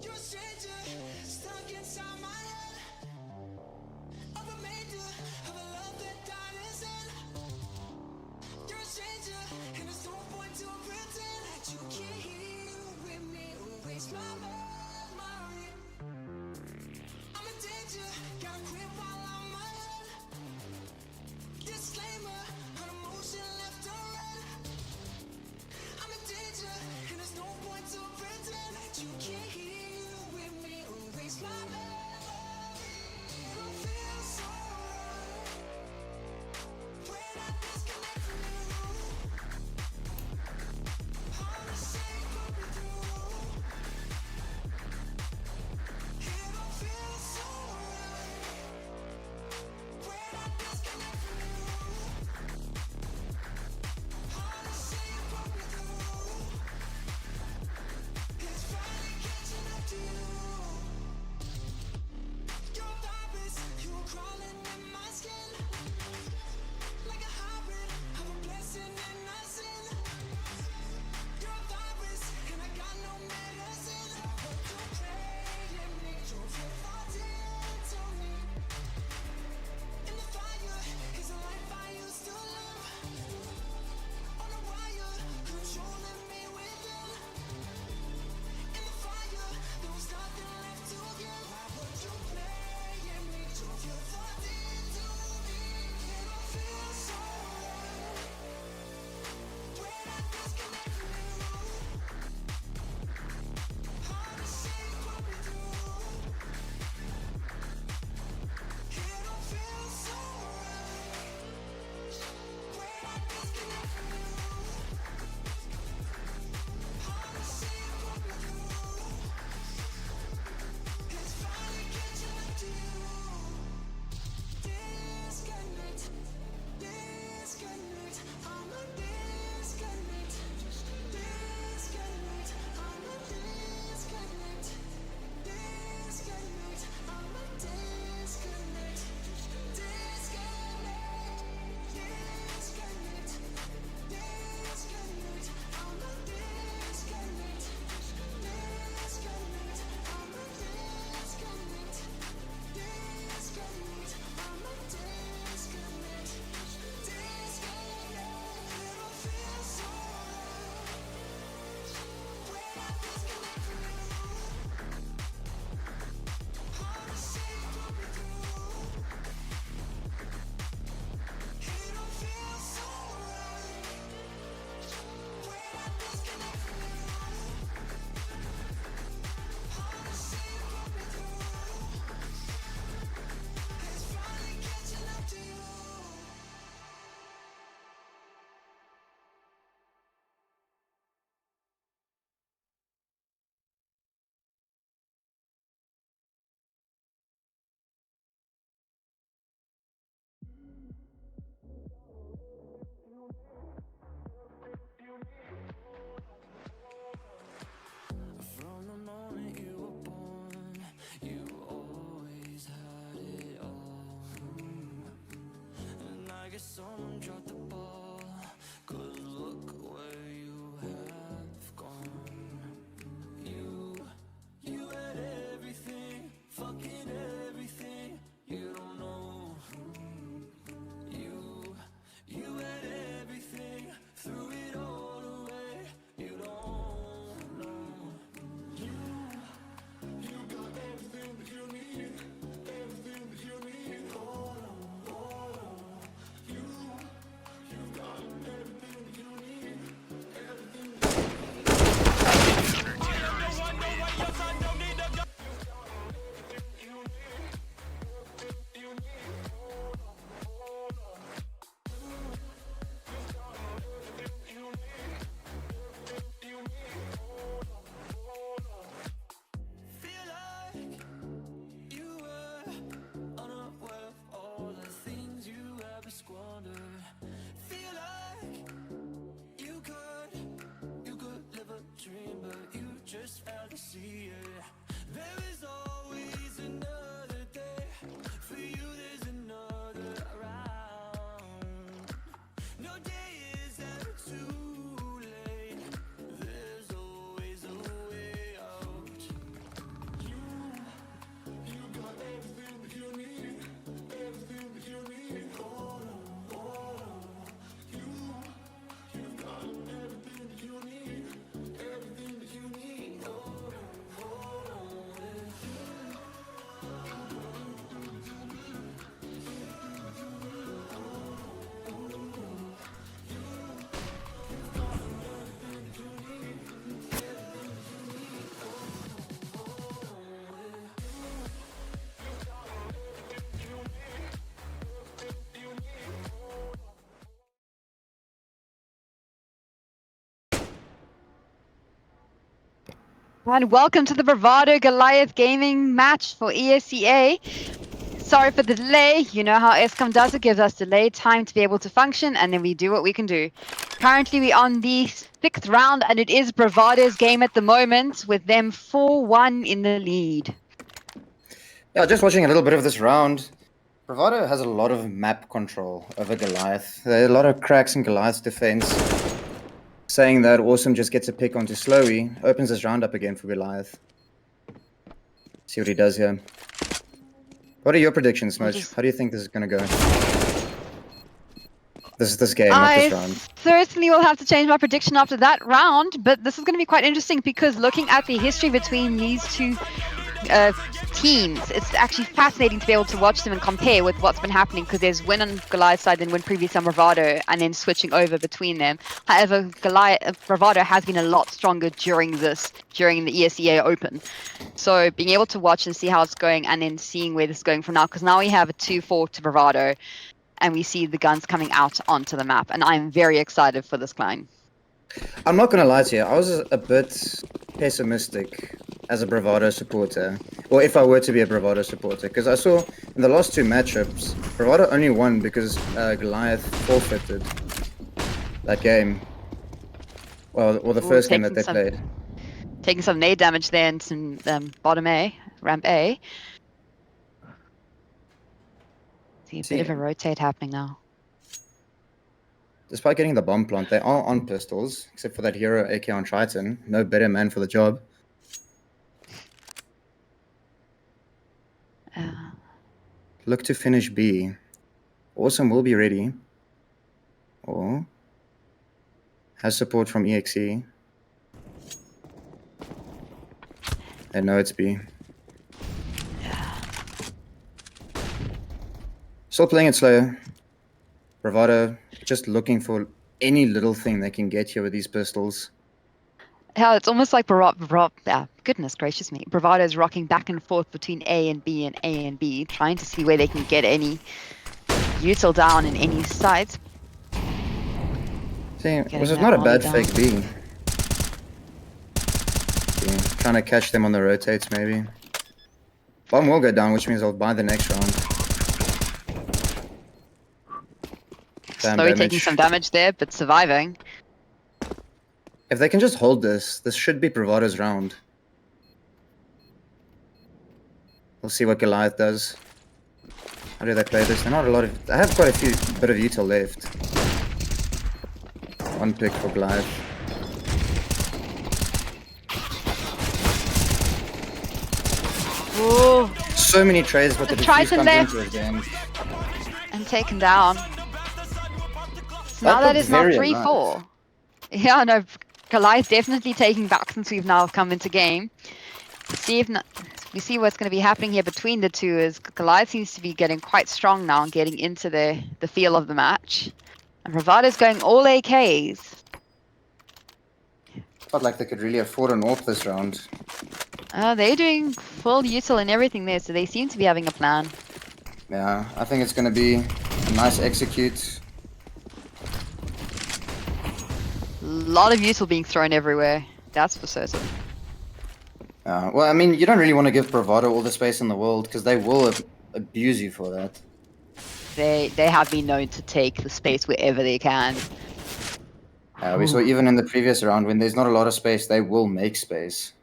You're a stranger, stuck inside my head. A remainder of a love that died is in. You're a stranger, and there's no point to pretend that you can't heal with me or waste my memory. I'm in danger, gotta quit while I'm ahead. Disclaimer, an emotion left unread. I'm in danger, and there's no point to pretend that you can't heal with me or waste my memory. just failed to see it. There is always another day. For you there's another round. No day is ever too late. There's always a way out. You got everything that you need. Everything that you need. Oh no, oh no. You've got everything that you need. Everything that you need. Oh no, oh no. And welcome to the Bravado Goliath gaming match for ESEA. Sorry for the delay. You know how ESCOM does it, gives us delayed time to be able to function, and then we do what we can do. Currently, we're on the 6th round, and it is Bravado's game at the moment, with them 4-1 in the lead. Yeah, just watching a little bit of this round. Bravado has a lot of map control over Goliath. There are a lot of cracks in Goliath's defense. Saying that Awesome just gets a pick onto Slowy, opens this round up again for Goliath. See what he does here. What are your predictions, Smoch? How do you think this is going to go? This game, not this round. I certainly will have to change my prediction after that round, but this is going to be quite interesting because looking at the history between these two teams, it's actually fascinating to be able to watch them and compare with what's been happening, because there's win on Goliath's side, then win previous on Bravado, and then switching over between them. However, Bravado has been a lot stronger during the ESEA Open. So being able to watch and see how it's going, and then seeing where this is going from now, because now we have a 2-4 to Bravado, and we see the guns coming out onto the map, and I'm very excited for this climb. I'm not going to lie to you, I was a bit pessimistic as a Bravado supporter, or if I were to be a Bravado supporter, because I saw in the last two matchups, Bravado only won because Goliath forfeited that game. Well, the first game that they played. Taking some nade damage there and some bottom A, ramp A. See a bit of a rotate happening now. Despite getting the bomb plant, they are on pistols, except for that hero AK on Triton. No better man for the job. Look to finish B. Awesome will be ready. Or has support from EXE. They know it's B. Still playing it slow. Bravado just looking for any little thing they can get here with these pistols. Yeah, it's almost like goodness gracious me. Bravado's rocking back and forth between A and B and A and B, trying to see where they can get any util down in any sites. See, this is not a bad fake B. Yeah, trying to catch them on the rotates, maybe. Bomb will go down, which means I'll buy the next round. Slowly taking some damage there, but surviving. If they can just hold this should be Bravado's round. We'll see what Goliath does. How do they play this? They're not a lot of... I have quite a bit of util left. One pick for Goliath. Ooh. So many trades, but the defuse comes into his game. And taken down. So now that is now 3-4. Yeah, no, Goliath definitely taking back since we've now come into game. We see what's going to be happening here between the two is Goliath seems to be getting quite strong now and getting into the feel of the match. And Bravado's going all AKs. Felt like they could really afford an AWP this round. They're doing full util and everything there, so they seem to be having a plan. Yeah, I think it's going to be a nice execute. A lot of util being thrown everywhere, that's for certain. Well, I mean, you don't really want to give Bravado all the space in the world, because they will abuse you for that. They have been known to take the space wherever they can. We saw even in the previous round, when there's not a lot of space, they will make space.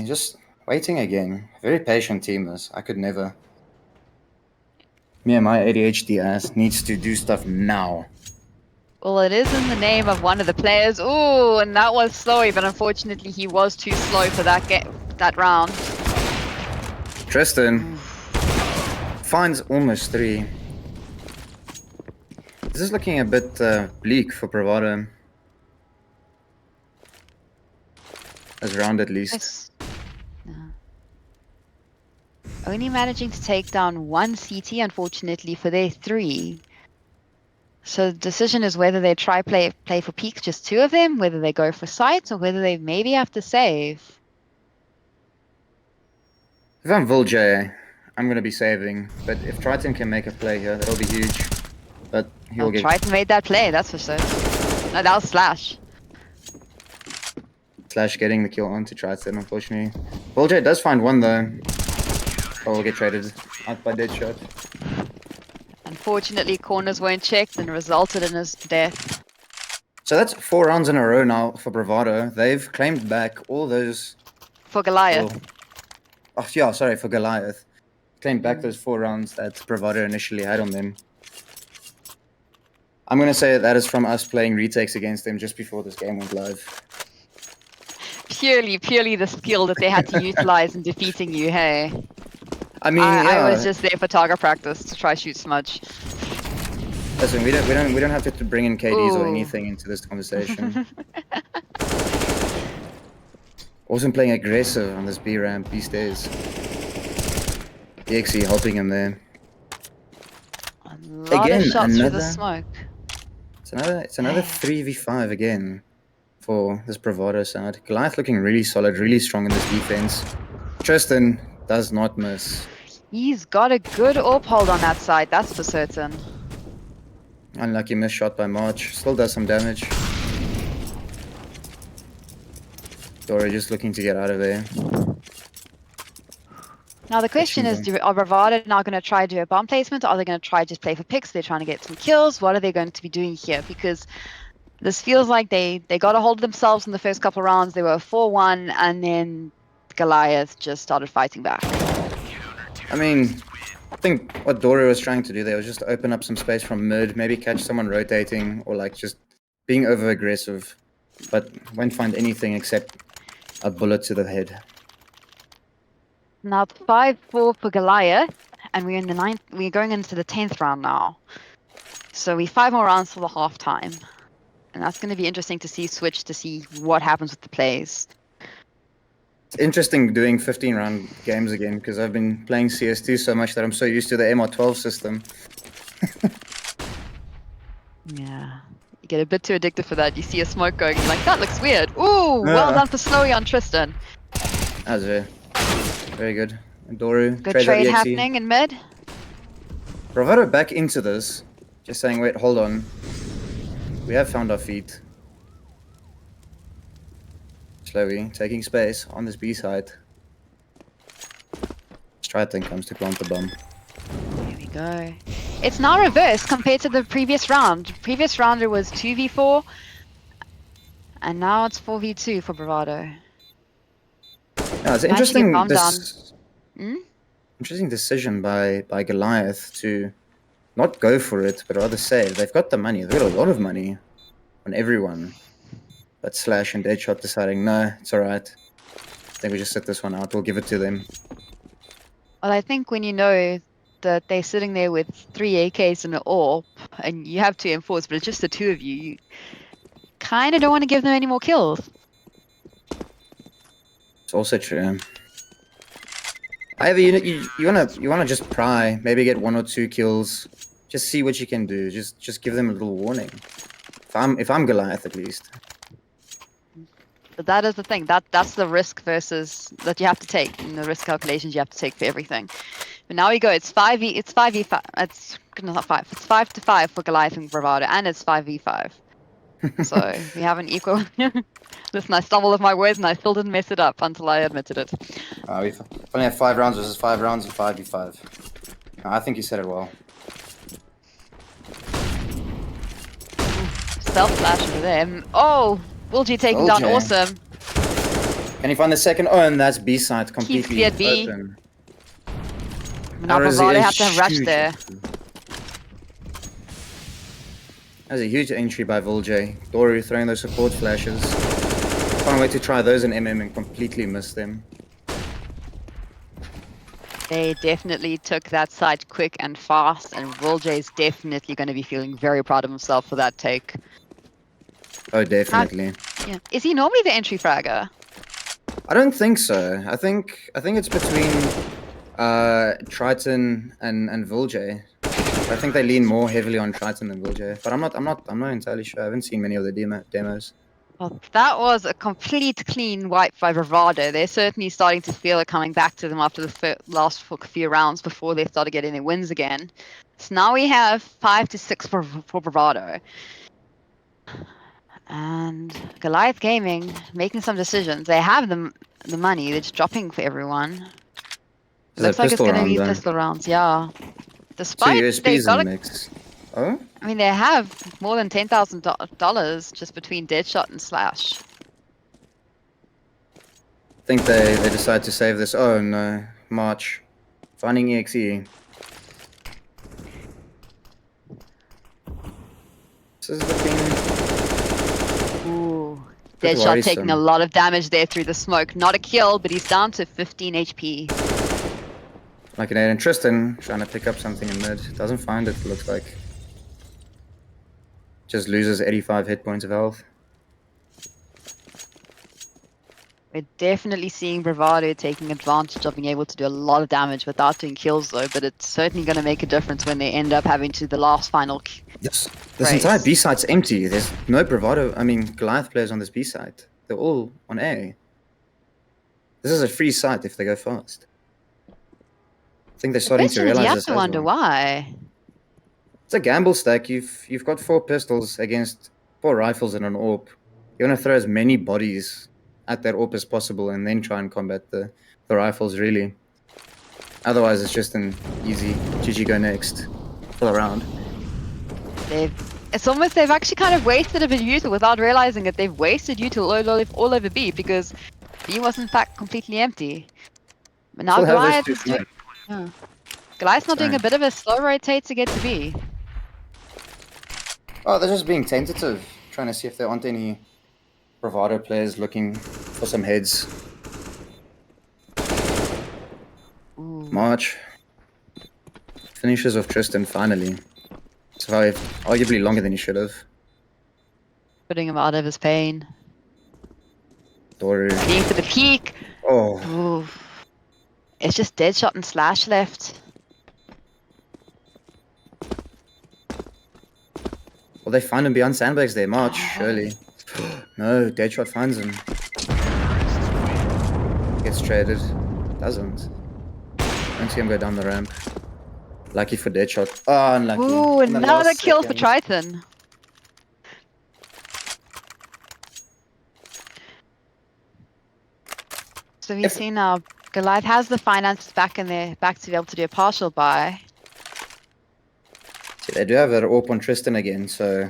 just waiting again. Very patient team, this. I could never. Me and my ADHD ass needs to do stuff now. Well, it is in the name of one of the players. Ooh, and that was slowy, but unfortunately he was too slow for that round. Tristan finds almost 3. This is looking a bit bleak for Bravado. This round at least. No. Only managing to take down 1 CT, unfortunately, for their 3. So the decision is whether they play for peaks, just 2 of them, whether they go for sites, or whether they maybe have to save. If I'm Vulj, I'm going to be saving. But if Triton can make a play here, that'll be huge. But he'll get... Triton made that play, that's for sure. No, that was Slash. Slash getting the kill onto Triton, unfortunately. Vulj does find 1 though. Oh, will get traded out by Deadshot. Unfortunately, corners weren't checked and resulted in his death. So that's 4 rounds in a row now for Bravado. They've claimed back all those... For Goliath. Oh yeah, sorry, for Goliath. Claimed back those 4 rounds that Bravado initially had on them. I'm going to say that is from us playing retakes against them just before this game went live. Purely the skill that they had to utilize in defeating you, hey? I mean, I was just there for target practice to try shoot smudge. Listen, we don't have to bring in KDs or anything into this conversation. Also playing aggressive on this B ramp, B stairs. ESEA helping him there. A lot of shots through the smoke. It's another 3v5 again for this Bravado side. Goliath looking really solid, really strong in this defense. Tristan does not miss. He's got a good AWP hold on that side, that's for certain. Unlucky miss shot by March. Still does some damage. Dory just looking to get out of there. Now the question is, are Bravado now going to try to do a bomb placement, or are they going to try just play for picks? They're trying to get some kills. What are they going to be doing here? Because this feels like they got a hold of themselves in the first couple of rounds. They were 4-1, and then Goliath just started fighting back. I mean, I think what Dory was trying to do there was just open up some space from mid, maybe catch someone rotating, or like just being over aggressive, but won't find anything except a bullet to the head. Now it's 5-4 for Goliath, and we're in the 9th. We're going into the 10th round now. So we 5 more rounds for the halftime, and that's going to be interesting to see switch to see what happens with the plays. It's interesting doing 15-round games again because I've been playing CS2 so much that I'm so used to the MR12 system. Yeah, you get a bit too addicted for that. You see a smoke going, you're like, that looks weird. Ooh, well done for Snowy on Tristan. That was very good. And Doru, good trade happening in mid. Bravado back into this. Just saying, wait, hold on. We have found our feet. Slowly taking space on this B side. Triton comes to plant the bomb. Here we go. It's now reversed compared to the previous round. Previous round it was 2v4, and now it's 4v2 for Bravado. Yeah, it's interesting. Interesting decision by Goliath to not go for it, but rather save. They've got the money. They've got a lot of money on everyone. But Slash and Deadshot deciding, no, it's alright. I think we just sit this one out. We'll give it to them. Well, I think when you know that they're sitting there with 3 AKs and an AWP, and you have 2 M4s, but it's just the 2 of you, you kind of don't want to give them any more kills. It's also true. Either you wanna just pry, maybe get 1 or 2 kills, just see what you can do. Just give them a little warning. If I'm Goliath, at least. But that is the thing. That's the risk versus that you have to take, and the risk calculations you have to take for everything. But now we go. It's 5v5. It's not 5. It's 5-5 for Goliath and Bravado, and it's 5v5. So we have an equal. Listen, I stumbled with my words, and I still didn't mess it up until I admitted it. We've only have 5 rounds versus 5 rounds and 5v5. I think you said it well. Self flash over there. Oh, Will G taking down Awesome. Can you find the second? Oh, and that's B side completely cleared B. open. Now That was Bravado a have to have rushed huge there. entry. That was a huge entry by Volj. Doru throwing those support flashes. Can't wait to try those in MM and completely miss them. They definitely took that side quick and fast, and Wilj is definitely going to be feeling very proud of himself for that take. Oh, definitely. Yeah. Is he normally the entry fragger? I don't think so. I think it's between Triton and Volj. I think they lean more heavily on Triton than Volj. But I'm not entirely sure. I haven't seen many of the demos. Well, that was a complete clean wipe by Bravado. They're certainly starting to feel it coming back to them after the last few rounds before they started getting their wins again. So now we have 5 to 6 for Bravado. And Goliath Gaming making some decisions. They have the money. They're just dropping for everyone. Looks like it's going to be pistol rounds, yeah. Despite USPs they got in the mix. Oh? I mean, they have more than $10,000 just between Deadshot and Slash. I think they decide to save this. Oh no, March. Finding EXE. This is looking... Ooh. bit Deadshot taking a worrisome. lot of damage there through the smoke. Not a kill, but he's down to 15 HP. Like an and Tristan trying to pick up something in mid. Doesn't find it, looks like. Just loses 85 hit points of health. We're definitely seeing Bravado taking advantage of being able to do a lot of damage without doing kills though, but it's certainly going to make a difference when they end up having to the last final Yes. This race. entire B site's empty. There's no Bravado, Goliath players on this B site. They're all on A. This is a free site if they go fast. I think they're starting to realize you have this to as wonder well. why. It's a gamble stack. You've got 4 pistols against 4 rifles and an AWP. You want to throw as many bodies at that AWP as possible and then try and combat the rifles, really. Otherwise, it's just an easy GG go next full round. It's almost they've actually kind of wasted a bit of util without realizing it. They've wasted util all over B because B was in fact completely empty. But now Still have those Goliath two is doing... flanks. Yeah. Goliath's not doing a Sorry. bit of a slow rotate to get to B. Oh, they're just being tentative, trying to see if there aren't any Bravado players looking for some heads. Ooh. March finishes off Tristan finally. Survived arguably longer than he should have. Putting him out of his pain. Doru. Being for the peak. Oh, Ooh. It's just Deadshot and Slash left. well, they find him beyond sandbags there, March, surely. No, Deadshot finds him. Gets traded. Doesn't. Don't see him go down the ramp. Lucky for Deadshot. Oh, unlucky. Ooh, In the another last kill for second. Triton. So we've seen now Goliath has the finances back in there, back to be able to do a partial buy. See, they do have an AWP on Tristan again, so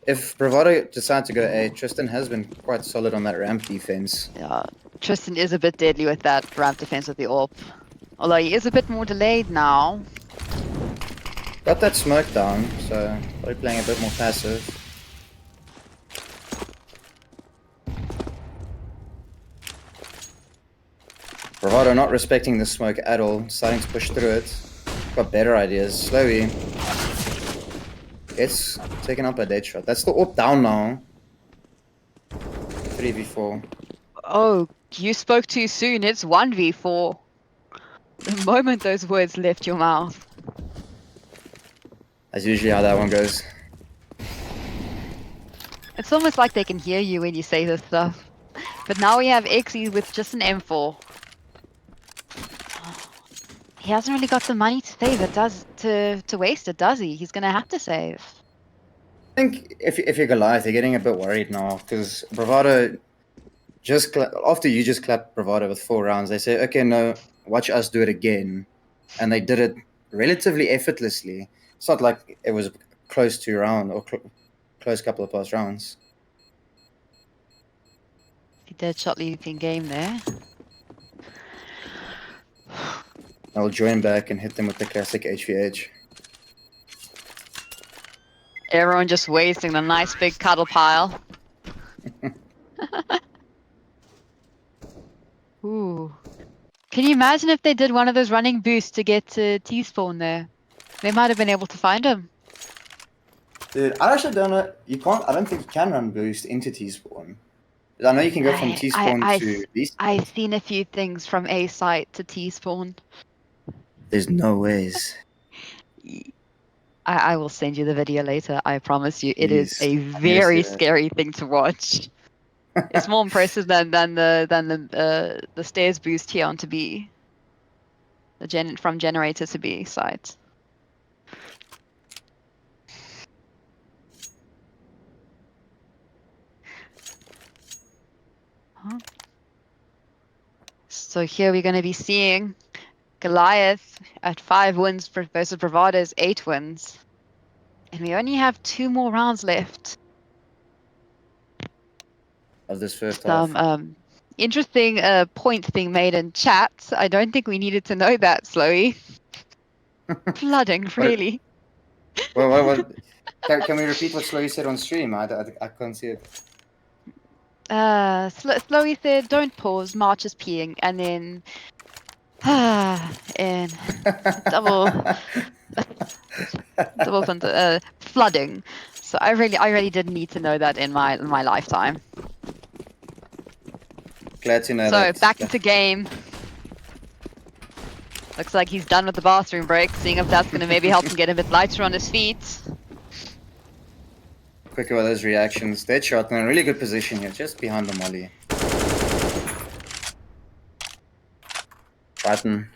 if Bravado decide to go A, Tristan has been quite solid on that ramp defense. Yeah, Tristan is a bit deadly with that ramp defense with the AWP. Although he is a bit more delayed now. Got that smoke down, so probably playing a bit more passive. Bravado not respecting the smoke at all, starting to push through it. Got better ideas. Slowly. It's taken up a Deadshot. That's the AWP down now. 3v4. Oh, you spoke too soon. It's 1v4. The moment those words left your mouth. That's usually how that one goes. It's almost like they can hear you when you say this stuff. But now we have Xe with just an M4. He hasn't really got the money to save it, to waste it, does he? He's gonna have to save. I think if you're Goliath, you're getting a bit worried now because Bravado after you just clapped Bravado with 4 rounds, they say, okay, no, watch us do it again, and they did it relatively effortlessly. It's not like it was close to round or close couple of past rounds. Deadshot leaping game there. I'll join back and hit them with the classic HVH. Everyone just wasting a nice big cuddle pile. Ooh. Can you imagine if they did one of those running boosts to get to T-spawn there? They might have been able to find him. Dude, I actually don't know. You can't. I don't think you can run boost into T-spawn. I know you can go from T-spawn to B. I've seen a few things from A site to T-spawn. There's no ways. I will send you the video later. I promise you, it is Please. a very scary thing to watch. It's more impressive than the stairs boost here onto B. From generator to B site. Huh. So here we're going to be seeing Goliath at 5 wins versus Bravado's 8 wins. And we only have 2 more rounds left. Of this first half. Some interesting points being made in chat. I don't think we needed to know that, Slowy. Flooding, really. What? Can we repeat what Slowy said on stream? I can't see it. Slowy said, "Don't pause. March is peeing," and then and double flooding. So I really didn't need to know that in my lifetime. Glad to know so that. Back into game. Looks like he's done with the bathroom break, seeing if that's going to maybe help him get a bit lighter on his feet. Quicker with those reactions. Deadshot in a really good position here, just behind the molly. Triton.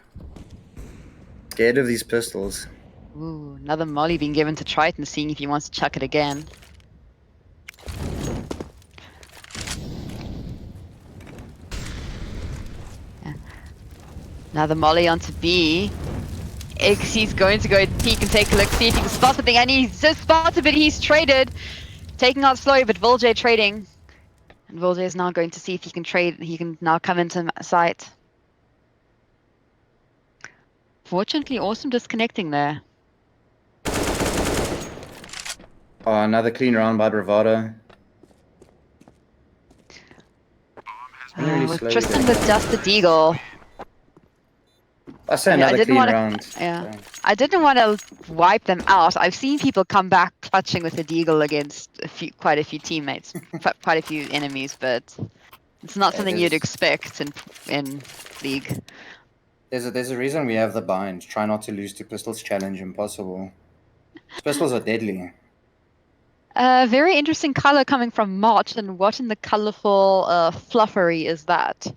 Scared of these pistols. Ooh, another molly being given to Triton, seeing if he wants to chuck it again. Another molly onto B. He's going to go peek and take a look, see if he can spot something, and he's just spotted, but he's traded. Taking out Slowy, but Voljay trading. And Voljay is now going to see if he can trade. He can now come into sight. Fortunately, Awesome disconnecting there. Oh, another clean round by Bravado. With Tristan with just the deagle. I say another clean round. Yeah, I didn't want to wipe them out. I've seen people come back clutching with the deagle against quite a few teammates, quite a few enemies, but it's not something you'd expect in League. There's a reason we have the bind. Try not to lose to pistols challenge impossible. Pistols are deadly. Very interesting color coming from March, and what in the colorful fluffery is that?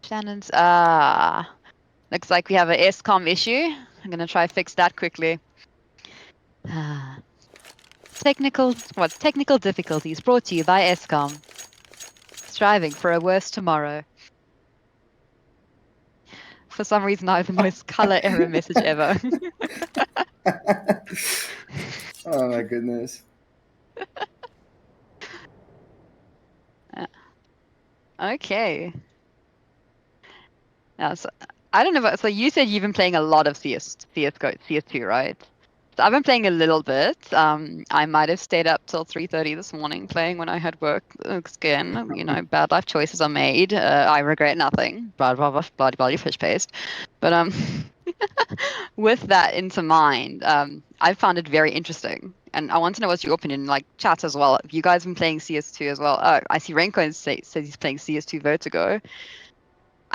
Shannon's looks like we have an ESCOM issue. I'm gonna try to fix that quickly. Technical difficulties brought to you by ESCOM. Striving for a worse tomorrow. For some reason, I have the most color error message ever. Oh my goodness. Okay. Now, so, I don't know. So you said you've been playing a lot of CS2, right? So I've been playing a little bit. I might have stayed up till 3:30 this morning playing when I had work. Again, you know, bad life choices are made. I regret nothing. Bloody fish paste. But with that into mind, I found it very interesting, and I want to know what's your opinion. Like chat as well. Have you guys been playing CS2 as well? I see Renko says he's playing CS2 Vertigo.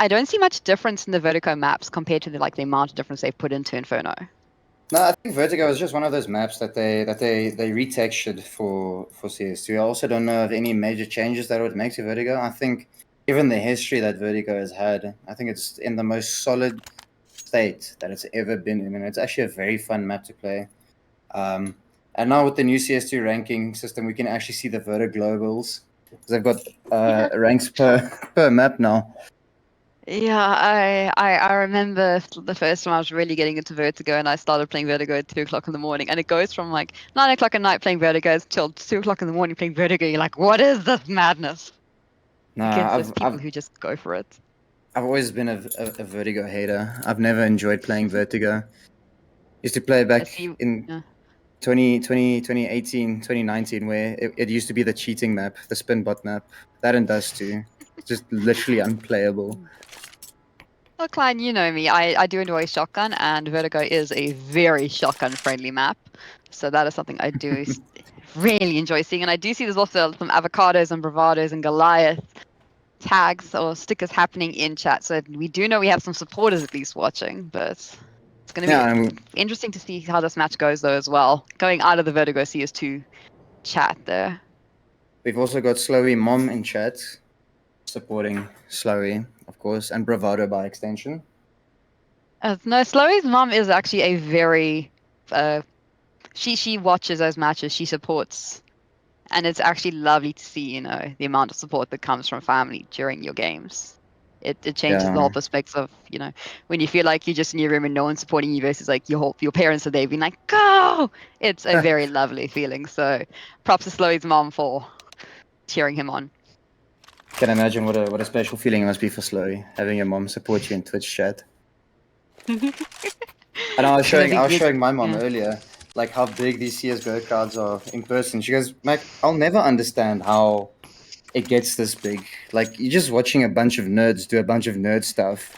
I don't see much difference in the Vertigo maps compared to the amount of difference they've put into Inferno. No, I think Vertigo is just one of those maps that they retextured for CS2. I also don't know of any major changes that would make to Vertigo. I think given the history that Vertigo has had, I think it's in the most solid state that it's ever been in, and it's actually a very fun map to play. And now with the new CS2 ranking system, we can actually see the Vertigo globals because they've got ranks per map now. Yeah, I remember the first time I was really getting into Vertigo, and I started playing Vertigo at 2 o'clock in the morning, and it goes from like 9 o'clock at night playing Vertigo till 2 o'clock in the morning playing Vertigo. You're like, what is this madness? Against Nah, those people who just go for it. I've always been a Vertigo hater. I've never enjoyed playing Vertigo. Used to play I back see. in Yeah. 2018, 2019, where it used to be the cheating map, the spin bot map. That and Dust 2. Just literally unplayable. Well, Klein, you know me. I do enjoy shotgun, and Vertigo is a very shotgun-friendly map. So that is something I do really enjoy seeing. And I do see there's also some avocados and bravados and Goliath tags or stickers happening in chat. So we do know we have some supporters at least watching, but it's going to Yeah, be and interesting to see how this match goes though as well. Going out of the Vertigo CS2 chat there. we've also got Slowy Mom in chat, supporting Slowy, of course, and Bravado by extension. No, Slowy's mom is actually a very she watches those matches, she supports, and it's actually lovely to see, you know, the amount of support that comes from family during your games. It changes the whole Yeah. perspective of, you know, when you feel like you're just in your room and no one's supporting you versus like your parents are there being like, go! It's a very lovely feeling. So props to Slowy's mom for cheering him on. Can imagine what a special feeling it must be for Slowy, having your mom support you in Twitch chat. And I was showing my mom yeah. earlier, like how big these CS:GO crowds are in person. She goes, Mac, I'll never understand how it gets this big. Like you're just watching a bunch of nerds do a bunch of nerd stuff.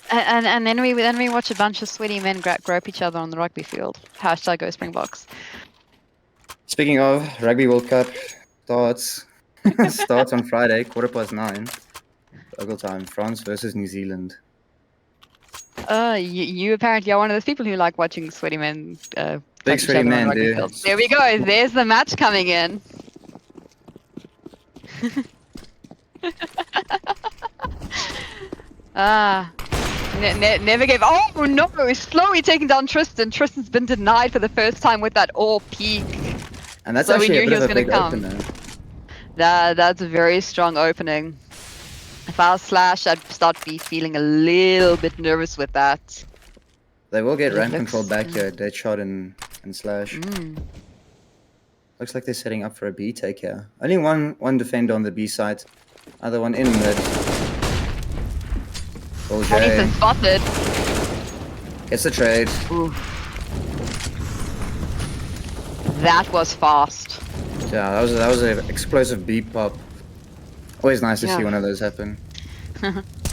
And then we watch a bunch of sweaty men grope each other on the rugby field. Hashtag go Springboks. Speaking of Rugby World Cup starts starts on Friday, 9:15 local time. France versus New Zealand. You apparently are one of those people who like watching sweaty men Big poke each sweaty other on man, the rugby dude. field. There we go. There's the match coming in. Never gave. Oh no! Slowly taking down Tristan. Tristan's been denied for the first time with that all peak. And that's So we actually knew a he bit was of a gonna big come. opener. That's a very strong opening. If I was Slash, I'd start be feeling a little bit nervous with that. They will get But it ramp control looks- back here. Deadshot and Slash. Mm. Looks like they're setting up for a B take here. Only one defender on the B side. Other one in mid. Bull J Honeyson spotted. gets the trade. Ooh. That was fast. Yeah, that was an explosive B pop. Always nice to see Yeah. one of those happen.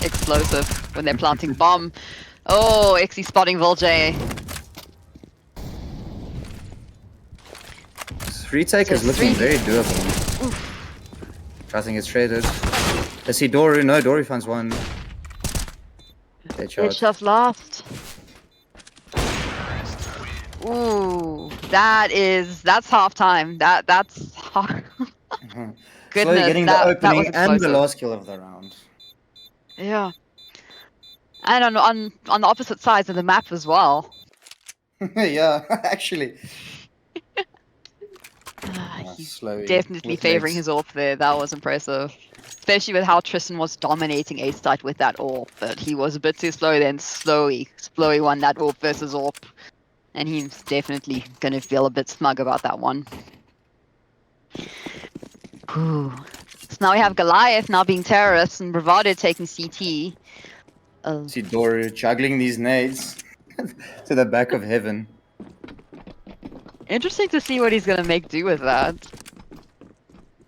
Explosive when they're planting bomb. Oh, Ixie spotting Volj. This retake So is looking three- very doable. Trusting gets traded. Let's see Doru. No, Doru finds one. It's Deadshot. just lost. Ooh, that's half time. That's hard. Mhm. Slowly Goodness, getting the that was opening and the explosive. last kill of the round. Yeah. And on the opposite sides of the map as well. Yeah, actually. He's Slowly definitely with favoring legs. his AWP there. That was impressive. Especially with how Tristan was dominating A site with that AWP. But he was a bit too slow then. Slowy won that AWP versus AWP. And he's definitely going to feel a bit smug about that one. Ooh. So now we have Goliath now being terrorists and Bravado taking CT. See Doru juggling these nades to the back of heaven. Interesting to see what he's going to make do with that.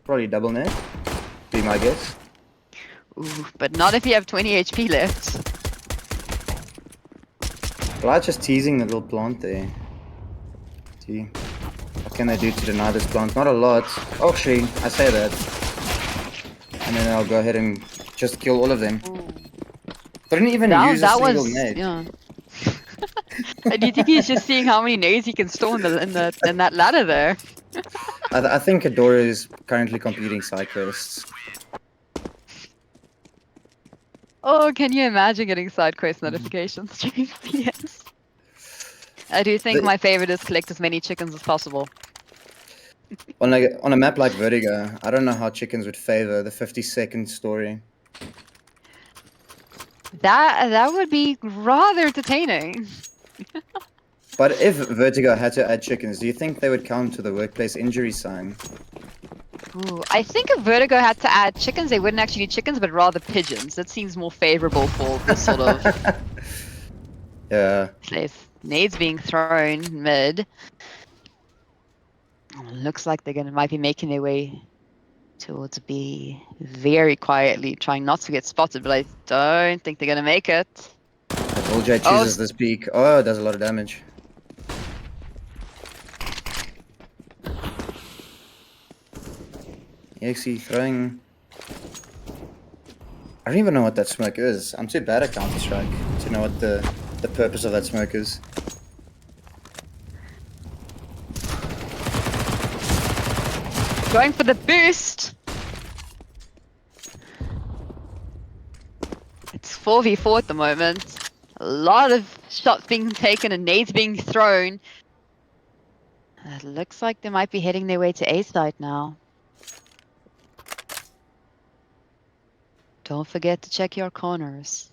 Probably double nade. Be my guess. Ooh, but not if you have 20 HP left. Well, just teasing the little plant there. See. What can they do to deny this plant? Not a lot. Oh, actually, I say that. And then I'll go ahead and just kill all of them. They didn't even use a single nade. Yeah. Do you think he's just seeing how many nades he can store in that ladder there? I think Adora is currently completing side quests. Oh, can you imagine getting side quest notifications during PS? I do think my favorite is collect as many chickens as possible. On a map like Vertigo, I don't know how chickens would favor the 50-second story. That would be rather entertaining. But if Vertigo had to add chickens, do you think they would count to the workplace injury sign? Ooh, I think if Vertigo had to add chickens, they wouldn't actually do chickens, but rather pigeons. That seems more favorable for this sort of Yeah. place. Nades being thrown mid. Looks like might be making their way towards B very quietly, trying not to get spotted, but I don't think they're gonna make it. Bullj chooses this peak. Oh, it does a lot of damage. EXE throwing. I don't even know what that smoke is. I'm too bad at Counter-Strike to know what the purpose of that smoke is. Going for the boost. It's 4v4 at the moment. A lot of shots being taken and nades being thrown. It looks like they might be heading their way to A side now. Don't forget to check your corners.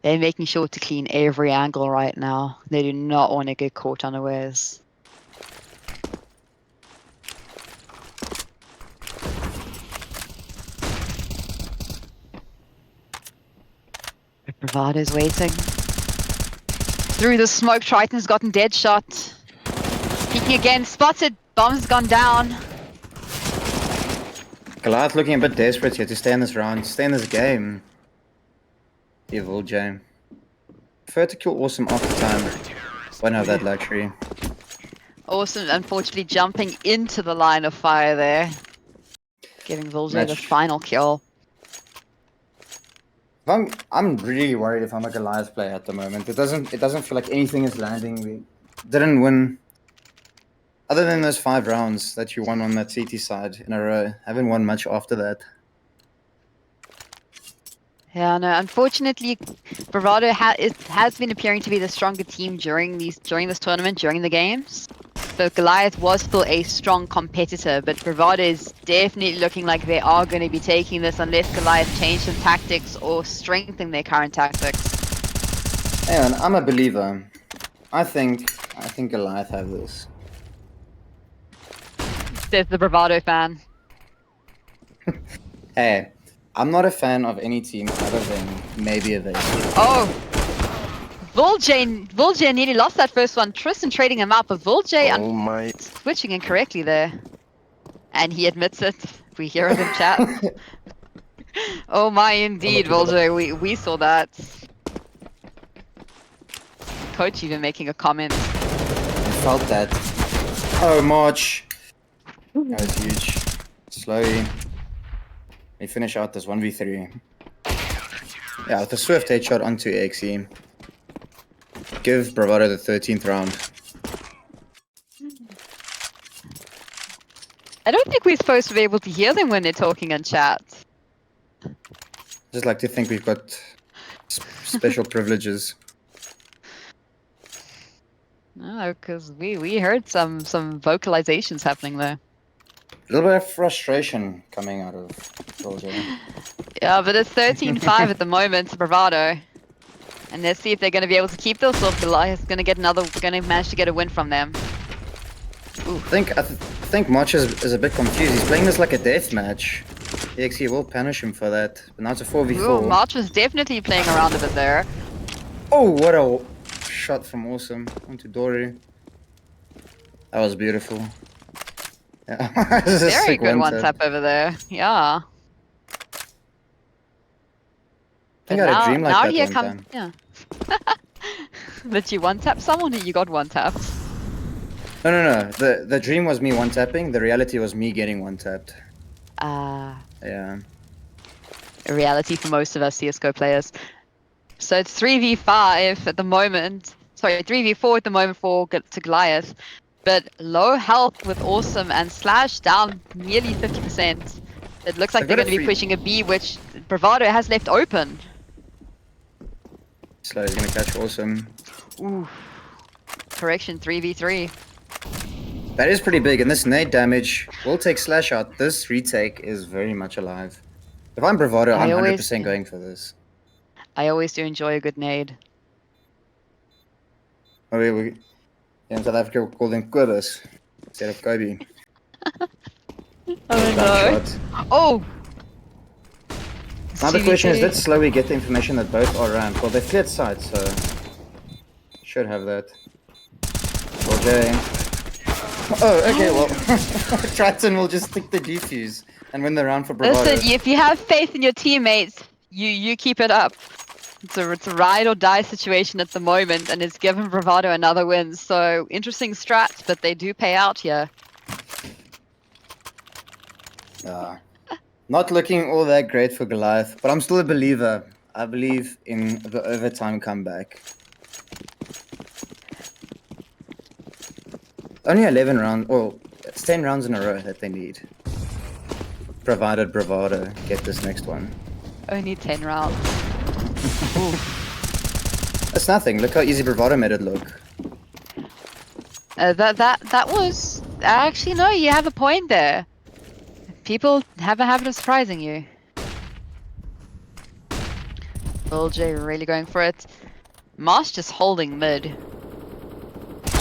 They're making sure to clean every angle right now. They do not want to get caught unawares. Bravado's waiting. Through the smoke, Triton's gotten dead shot. Peeking again, spotted. Bomb's gone down. Goliath looking a bit desperate here to stay in this round, stay in this game. Evil Jam. Prefer to kill Awesome off the time. Won't have that luxury. Awesome, unfortunately, jumping into the line of fire there. Giving Volje the final kill. I'm really worried if I'm a Goliath player at the moment. It doesn't feel like anything is landing. We didn't win. Other than those 5 rounds that you won on that CT side in a row, haven't won much after that. Yeah, no, unfortunately, Bravado has been appearing to be the stronger team during this tournament, during the games. So Goliath was still a strong competitor, but Bravado is definitely looking like they are going to be taking this unless Goliath change some tactics or strengthen their current tactics. Hey man, I'm a believer. I think Goliath have this. Says the Bravado fan. Hey, I'm not a fan of any team other than maybe a ESEA. Oh! Volje nearly lost that first one. Tristan trading him up, but Volje switching incorrectly there. And he admits it. We hear it in chat. Oh my, indeed, Volje. We saw that. Coach even making a comment. I felt that. Oh, March. That was huge. Slowly. We finish out this 1v3. Yeah, with a swift headshot onto EXE. Give Bravado the 13th round. I don't think we're supposed to be able to hear them when they're talking in chat. Just like to think we've got special privileges. No, because we heard some vocalizations happening there. A little bit of frustration coming out of Volje. Yeah, but it's 13-5 at the moment, Bravado. And let's see if they're going to be able to keep this, or Goliath's going to manage to get a win from them. I think March is a bit confused. He's playing this like a death match. EXE will punish him for that. But now it's a 4v4. Ooh, March was definitely playing around a bit there. Oh, what a shot from Awesome onto Dory. That was beautiful. Yeah. Very good one-tap over there. Yeah. I think I had a dream like that one time. Yeah. That you one-tap someone, or you got one-tapped? No. The dream was me one-tapping. The reality was me getting one-tapped. Yeah. A reality for most of us CSGO players. So it's 3v5 at the moment. Sorry, 3v4 at the moment to Goliath. But low health with Awesome and Slash down nearly 50%. It looks like they're going to be pushing a B, which Bravado has left open. Slow is going to catch Awesome. Ooh. Correction, 3v3. That is pretty big, and this nade damage will take Slash out. This retake is very much alive. If I'm Bravado, I'm 100% going for this. I always do enjoy a good nade. Oh, we in South Africa we call them Kobus instead of Kobe. Oh Shot. Oh! Now the question is, CVT. did Slowey get the information that both are ramp? Well, they cleared side, so should have that. Well, Jay. Oh, okay, well, Triton will just stick the defuse and win the round for Bravado. Listen, if you have faith in your teammates, you keep it up. It's a ride or die situation at the moment, and it's given Bravado another win. So interesting strats, but they do pay out here. Not looking all that great for Goliath, but I'm still a believer. I believe in the overtime comeback. Only 11 rounds, well, it's 10 rounds in a row that they need. Provided Bravado get this next one. Only 10 rounds. That's nothing. Look how easy Bravado made it look. That was actually, no, you have a point there. People have a habit of surprising you. Lil J really going for it. Marsh just holding mid.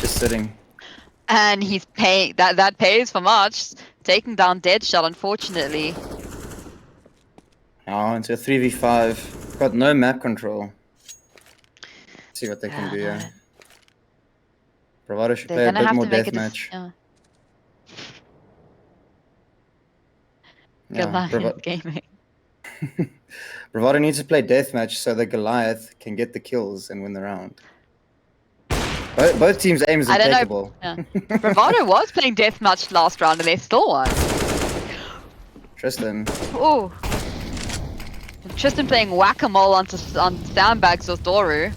Just sitting. And he's paying, that pays for March. Taking down Deadshot, unfortunately. Now into a 3v5. Got no map control. See what they can do here. Bravado should play a bit more deathmatch. Goliath gaming. Bravado needs to play deathmatch so that Goliath can get the kills and win the round. Both teams' aim is impeccable. I don't know. Yeah. Bravado was playing deathmatch last round and they still won. Tristan. Oh. Tristan playing whack-a-mole on sandbags with Doru.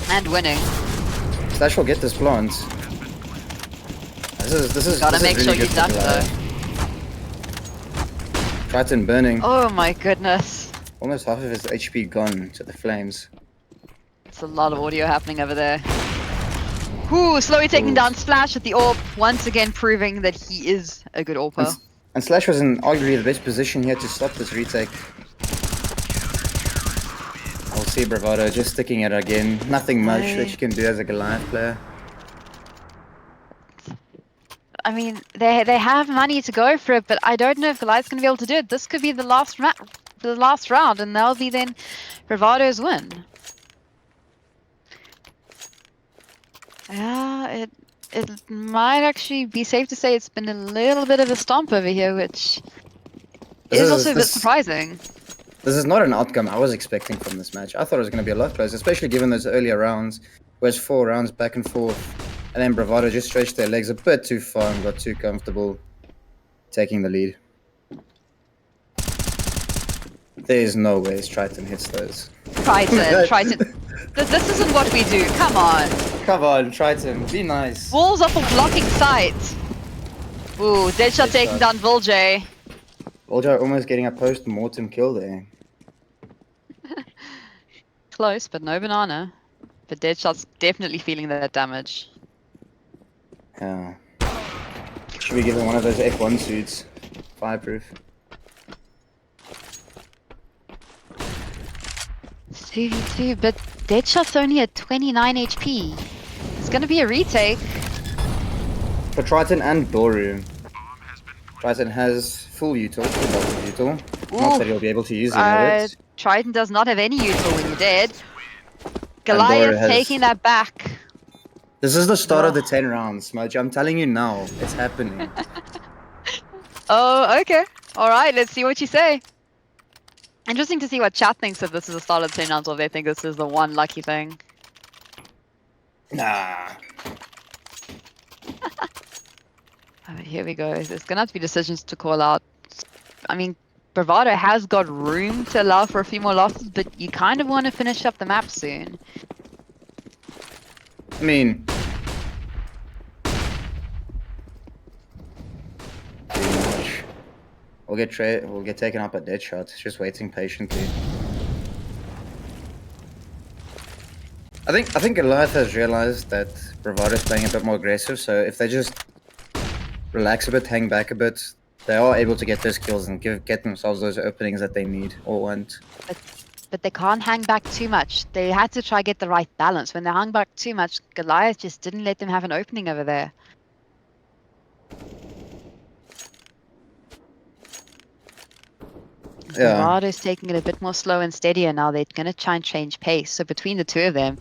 And winning. Slash will get this plant. This is Gotta make really sure you dump though. Triton burning. Oh my goodness. Almost half of his HP gone to the flames. It's a lot of audio happening over there. Ooh, Slowly taking down Splash with the AWP, once again proving that he is a good AWPer. And Slash was in arguably the best position here to stop this retake. I'll see Bravado just sticking it again. Nothing much that you can do as a Goliath player. I mean, they have money to go for it, but I don't know if Goliath's going to be able to do it. This could be the last round, and that'll be then Bravado's win. Yeah, it might actually be safe to say it's been a little bit of a stomp over here, which is also a bit surprising. This is not an outcome I was expecting from this match. I thought it was going to be a lot closer, especially given those earlier rounds, where it's 4 rounds back and forth. And then Bravado just stretched their legs a bit too far and got too comfortable taking the lead. There's no way Triton hits those. Triton. This isn't what we do. Come on. Come on, Triton. Be nice. Walls off of blocking sight. Ooh, Deadshot taking down Volj. Volj almost getting a post-mortem kill there. Close, but no banana. But Deadshot's definitely feeling that damage. Yeah. Should we give him one of those F1 suits? Fireproof. 2v2, but Deadshot's only at 29 HP. It's gonna be a retake. For Triton and Doru. Triton has full util, full util. Not that he'll be able to use any of it. Triton does not have any util when you're dead. Goliath taking that back. This is the start of the 10 rounds, Smudge. I'm telling you now, it's happening. Oh, okay. Alright, let's see what you say. Interesting to see what chat thinks if this is the start of the 10 rounds or if they think this is the one lucky thing. Nah. Here we go. There's gonna have to be decisions to call out. I mean, Bravado has got room to allow for a few more losses, but you kind of want to finish up the map soon. I mean... We'll get taken up at Deadshot. Just waiting patiently. I think Goliath has realized that Bravado is playing a bit more aggressive, so if they just relax a bit, hang back a bit, they are able to get those kills and get themselves those openings that they need or want. But they can't hang back too much. They had to try get the right balance. When they hung back too much, Goliath just didn't let them have an opening over there. Yeah. Bravado's taking it a bit more slow and steadier now. They're going to try and change pace. So between the two of them,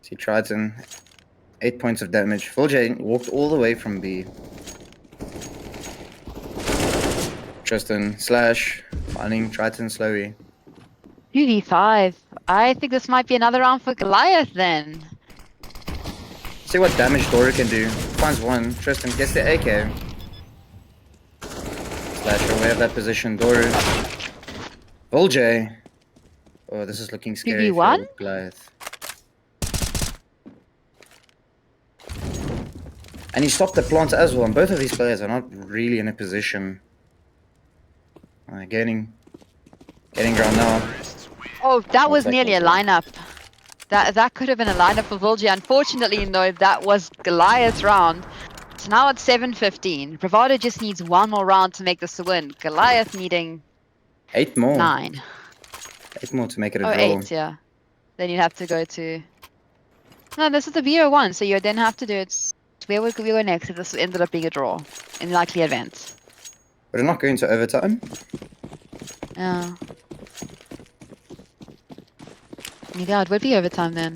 See, Triton, 8 points of damage. Full J walked all the way from B. Tristan, slash, finding Triton slowly. 2v5. I think this might be another round for Goliath then. See what damage Dora can do. Finds one. Tristan gets the AK. Slash away of that position. Dora. Volj. Oh, this is looking scary 2v1? for Goliath. And he stopped the plant as well. And both of these players are not really in a position. Getting ground now. Oh, that was Looks like nearly a Volj. lineup. That could have been a lineup for Volji. Unfortunately, no, that was Goliath's round. So now it's 7-15. Bravado just needs one more round to make this a win. Goliath needing 8 more. 9. 8 more to make it a Oh, draw. 8, yeah. Then you'd have to go to... No, this is the VO1, so you then have to do it... Where would we go next if this ended up being a draw? In likely event. We're not going to overtime. Yeah. Yeah, it would be overtime then.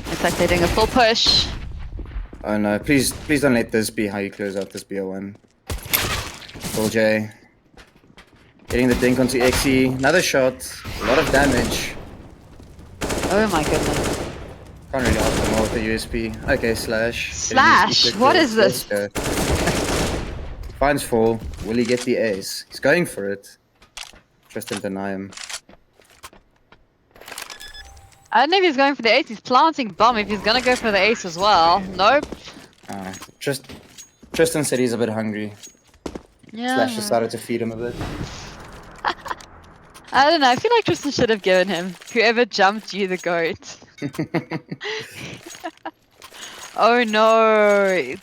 Looks like they're doing a full push. Oh no, please don't let this be how you close out this BO1. Full J. Getting the dink onto XE. Another shot. A lot of damage. Oh my goodness. Can't really help them all with the USP. Okay, slash. Slash? What is this? Finds fall. Will he get the ace? He's going for it. Tristan deny him. I don't know if he's going for the ace. He's planting bomb if he's gonna go for the ace as well. Nope. Tristan said he's a bit hungry. Yeah. Slash decided to feed him a bit. I don't know. I feel like Tristan should have given him. Whoever jumped you the goat. Oh no.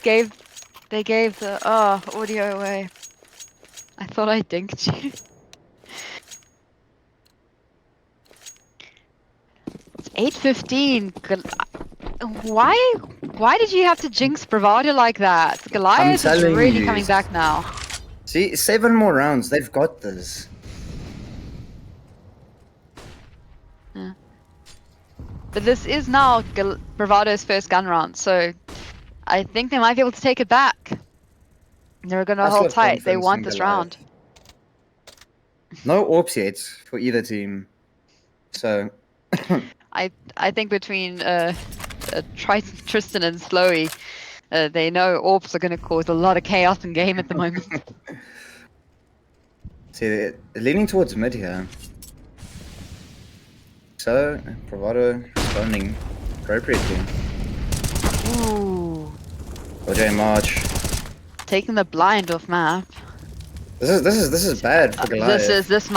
They gave the audio away. I thought I dinked you. It's 8:15. Why did you have to jinx Bravado like that? Goliath is telling really you. coming back now. See, 7 more rounds. They've got this. Yeah. But this is now Bravado's first gun round, so I think they might be able to take it back. They're gonna That's hold what tight. They confidence want in this Goliath. round. No AWPs yet for either team. So I think between Tristan and Slowy, they know AWPs are going to cause a lot of chaos in game at the moment. see, they're leaning towards mid here. So Bravado responding appropriately. Ooh, OJ March. taking the blind off map. This is bad for Goliath. This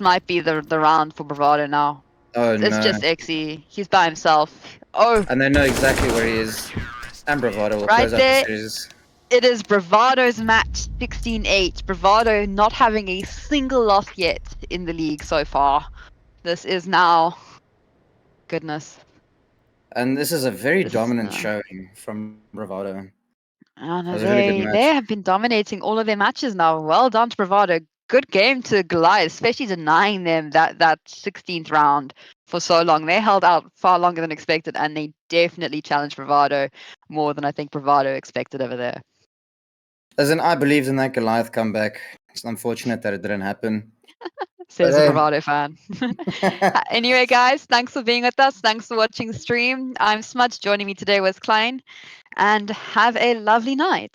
might be the round for Bravado now. Oh It's no. just XE. He's by himself. Oh, And they know exactly where he is. And Bravado will Right close out there. the series. it is Bravado's match 16-8. Bravado not having a single loss yet in the league so far. This is now... Goodness. And this is a very This is, dominant showing from Bravado. No, was a really good they match. have been dominating all of their matches now. Well done to Bravado. Good game to Goliath, especially denying them that 16th round for so long. They held out far longer than expected, and they definitely challenged Bravado more than I think Bravado expected over there. As in, I believed in that Goliath comeback. It's unfortunate that it didn't happen. Says But a hey. Bravado fan. Anyway, guys, thanks for being with us. Thanks for watching the stream. I'm Smudge. Joining me today was Klein. And have a lovely night.